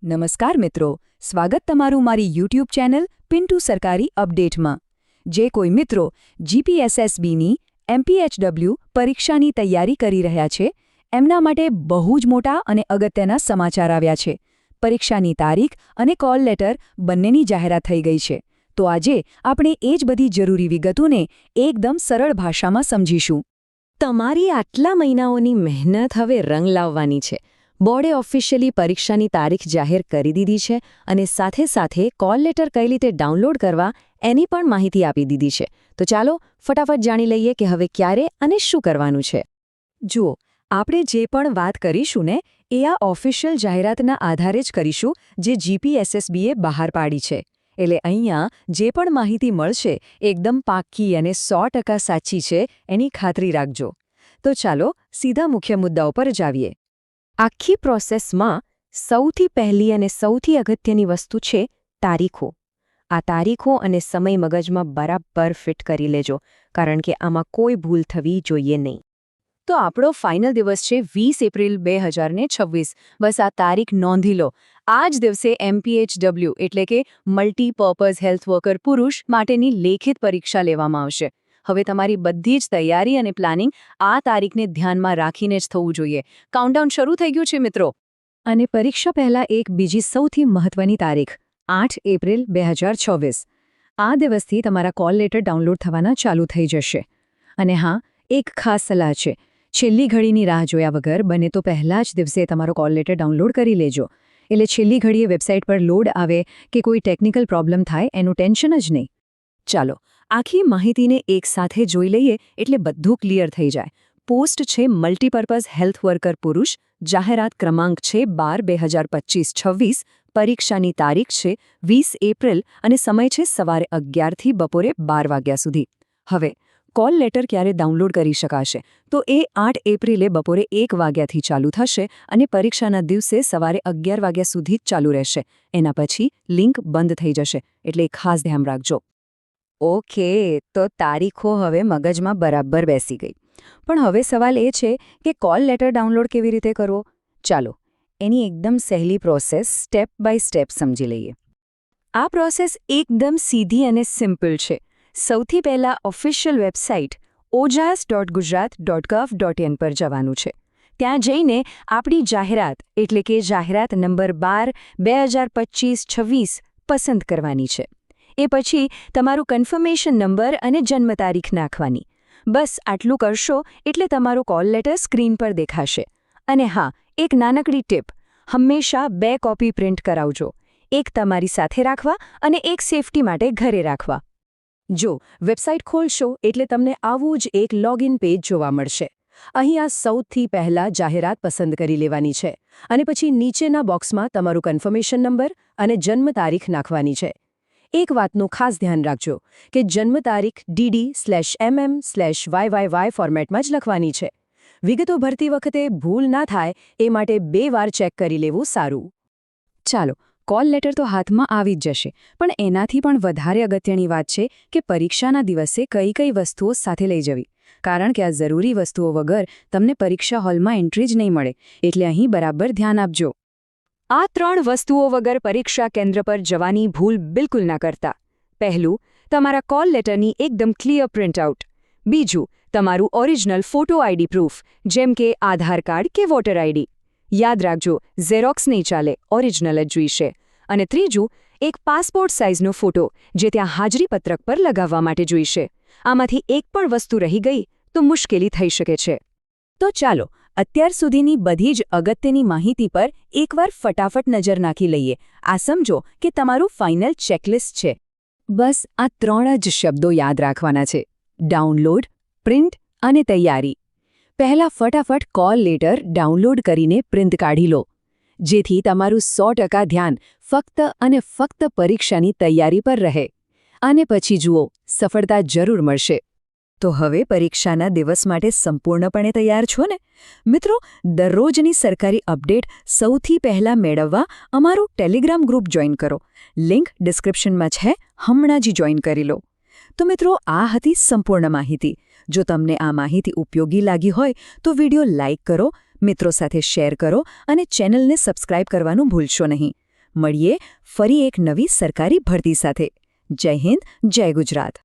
નમસ્કાર મિત્રો, સ્વાગત તમારું મારી યુટ્યુબ ચેનલ પિન્ટુ સરકારી અપડેટમાં। જે કોઈ મિત્રો જીપીએસએસબીની એમપીએચડબલ્યુ પરીક્ષાની તૈયારી કરી રહ્યા છે, એમના માટે બહુ જ મોટા અને અગત્યના સમાચાર આવ્યા છે। પરીક્ષાની તારીખ અને કોલ લેટર બંનેની જાહેરાત થઈ ગઈ છે। તો આજે આપણે એ જ બધી જરૂરી વિગતોને એકદમ સરળ ભાષામાં સમજીશું। તમારી આટલા મહિનાઓની મહેનત હવે રંગ લાવવાની છે। બોર્ડે ઓફિશિયલી પરીક્ષાની તારીખ જાહેર કરી દીધી છે અને સાથે સાથે કોલ લેટર કઈ રીતે ડાઉનલોડ કરવા એની પણ માહિતી આપી દીધી છે। તો ચાલો ફટાફટ જાણી લઈએ કે હવે ક્યારે અને શું કરવાનું છે। જુઓ, આપણે જે પણ વાત કરીશું ને એ આ ઓફિશિયલ જાહેરાતના આધારે જ કરીશું જે જીપીએસએસબીએ બહાર પાડી છે। એટલે અહીંયા જે પણ માહિતી મળશે એકદમ પાક્કી અને 100% સાચી છે એની ખાતરી રાખજો। તો ચાલો સીધા મુખ્ય મુદ્દાઓ પર જ આવીએ। આખી પ્રોસેસમાં સૌથી પહેલી અને સૌથી અગત્યની વસ્તુ છે તારીખો। આ તારીખો અને સમય મગજમાં બરાબર ફિટ કરી લેજો, કારણ કે આમાં કોઈ ભૂલ થવી જોઈએ નહીં। તો આપણો ફાઇનલ દિવસ છે 20 એપ્રિલ 2026। બસ આ તારીખ નોંધી લો। આ જ દિવસે એમપીએચડબલ્યુ એટલે કે મલ્ટીપર્પઝ હેલ્થ વર્કર પુરુષ માટેની લેખિત પરીક્ષા લેવામાં આવશે। હવે તમારી બધી જ તૈયારી અને પ્લાનિંગ આ તારીખને ધ્યાનમાં રાખીને જ થવું જોઈએ। કાઉન્ટડાઉન શરૂ થઈ ગયું છે મિત્રો। અને પરીક્ષા પહેલા એક બીજી સૌથી મહત્વની તારીખ 8 એપ્રિલ 2026। આ દિવસથી તમારા કોલ લેટર ડાઉનલોડ થવાના ચાલુ થઈ જશે। અને હા, એક ખાસ સલાહ છે, છેલ્લી ઘડીની રાહ જોયા વગર બને તો પહેલા જ દિવસે તમારો કોલ લેટર ડાઉનલોડ કરી લેજો। એટલે છેલ્લી ઘડીએ વેબસાઇટ પર લોડ આવે કે કોઈ ટેકનિકલ પ્રોબ્લેમ થાય એનું ટેન્શન જ નહીં। ચાલો આખી માહિતીને એકસાથે જોઈ લઈએ એટલે બધું ક્લિયર થઈ જાય। પોસ્ટ છે મલ્ટીપર્પઝ હેલ્થ વર્કર પુરુષ, જાહેરાત ક્રમાંક છે 12/2025-26, પરીક્ષાની તારીખ છે 20 એપ્રિલ અને સમય છે સવારે 11 થી બપોરે 12 વાગ્યા સુધી। હવે કોલ લેટર ક્યારે ડાઉનલોડ કરી શકાશે? તો એ 8 એપ્રિલે બપોરે 1 વાગ્યાથી ચાલુ થશે અને પરીક્ષાના દિવસે સવારે 11 વાગ્યા સુધી જ ચાલુ રહેશે। એના પછી લિંક બંધ થઈ જશે, એટલે ખાસ ધ્યાન રાખજો। ઓકે, તો તારીખો હવે મગજમાં બરાબર બેસી ગઈ। પણ હવે સવાલ એ છે કે કોલ લેટર ડાઉનલોડ કેવી રીતે કરવો? ચાલો એની એકદમ સહેલી પ્રોસેસ સ્ટેપ બાય સ્ટેપ સમજી લઈએ। આ પ્રોસેસ એકદમ સીધી અને સિમ્પલ છે। સૌથી પહેલાં ઓફિશિયલ વેબસાઇટ ojas.gujarat.gov.in પર જવાનું છે। ત્યાં જઈને આપણી જાહેરાત એટલે કે જાહેરાત નંબર 12/2025-26 પસંદ કરવાની છે। એ પછી તમારું કન્ફર્મેશન નંબર અને જન્મ તારીખ નાખવાની। બસ આટલું કરશો એટલે તમારો કોલ લેટર સ્ક્રીન પર દેખાશે। અને હા, એક નાનકડી ટીપ, હંમેશા 2 કોપી પ્રિન્ટ કરાવજો। એક તમારી સાથે રાખવા અને એક સેફટી માટે ઘરે રાખવા। જો વેબસાઇટ ખોલશો એટલે તમને આવું જ એક લોગિન પેજ જોવા મળશે। અહીંયા સૌથી પહેલાં જાહેરાત પસંદ કરી લેવાની છે અને પછી નીચેના બોક્સમાં તમારું કન્ફર્મેશન નંબર અને જન્મ તારીખ નાખવાની છે। એક વાતનું ખાસ ધ્યાન રાખજો કે જન્મ તારીખ DD/MM/YYY ફોર્મેટમાં જ લખવાની છે। વિગતો ભરતી વખતે ભૂલ ના થાય એ માટે 2 વાર ચેક કરી લેવું સારું। ચાલો, કોલ લેટર તો હાથમાં આવી જ જશે, પણ એનાથી પણ વધારે અગત્યની વાત છે કે પરીક્ષાના દિવસે કઈ કઈ વસ્તુઓ સાથે લઈ જવી, કારણ કે આ જરૂરી વસ્તુઓ વગર તમને પરીક્ષા હોલમાં એન્ટ્રી જ નહીં મળે। એટલે અહીં બરાબર ધ્યાન આપજો। આ 3 વસ્તુઓ વગર પરીક્ષા કેન્દ્ર પર જવાની ભૂલ બિલકુલ ના કરતા। પહેલું, તમારા કોલ લેટરની એકદમ ક્લિયર પ્રિન્ટઆઉટ। બીજું, તમારું ઓરિજિનલ ફોટો આઈડી પ્રૂફ, જેમ કે આધાર કાર્ડ કે વોટર આઈડી। યાદ રાખજો, ઝેરોક્સ નહીં ચાલે, ઓરિજિનલ જ જોઈશે। અને ત્રીજું, એક પાસપોર્ટ સાઇઝનો ફોટો જે ત્યાં હાજરી પત્રક પર લગાવવા માટે જોઈશે। આમાંથી એક પણ વસ્તુ રહી ગઈ તો મુશ્કેલી થઈ શકે છે। તો ચાલો અત્યાર સુધીની બધી જ અગત્યની માહિતી પર એકવાર ફટાફટ નજર નાખી લઈએ। આ સમજો કે તમારું ફાઇનલ ચેકલિસ્ટ છે। બસ આ 3 જ શબ્દો યાદ રાખવાના છે: ડાઉનલોડ, પ્રિન્ટ અને તૈયારી। પહેલાં ફટાફટ કોલ લેટર ડાઉનલોડ કરીને પ્રિન્ટ કાઢી લો, જેથી તમારું 100% ધ્યાન ફક્ત અને ફક્ત પરીક્ષાની તૈયારી પર રહે। અને પછી જુઓ, સફળતા જરૂર મળશે। તો હવે પરીક્ષાના દિવસ માટે સંપૂર્ણપણે તૈયાર છો ને? મિત્રો, દરરોજની સરકારી અપડેટ સૌથી પહેલાં મેળવવા અમારું ટેલિગ્રામ ગ્રુપ જોઈન કરો। લિંક ડિસ્ક્રિપ્શનમાં છે, હમણાં જ જોઈન કરી લો। તો મિત્રો, આ હતી સંપૂર્ણ માહિતી। જો તમને આ માહિતી ઉપયોગી લાગી હોય તો વિડીયો લાઇક કરો, મિત્રો સાથે શેર કરો અને ચેનલને સબસ્ક્રાઇબ કરવાનું ભૂલશો નહીં। મળીએ ફરી એક નવી સરકારી ભરતી સાથે. જય હિન્દ, જય ગુજરાત.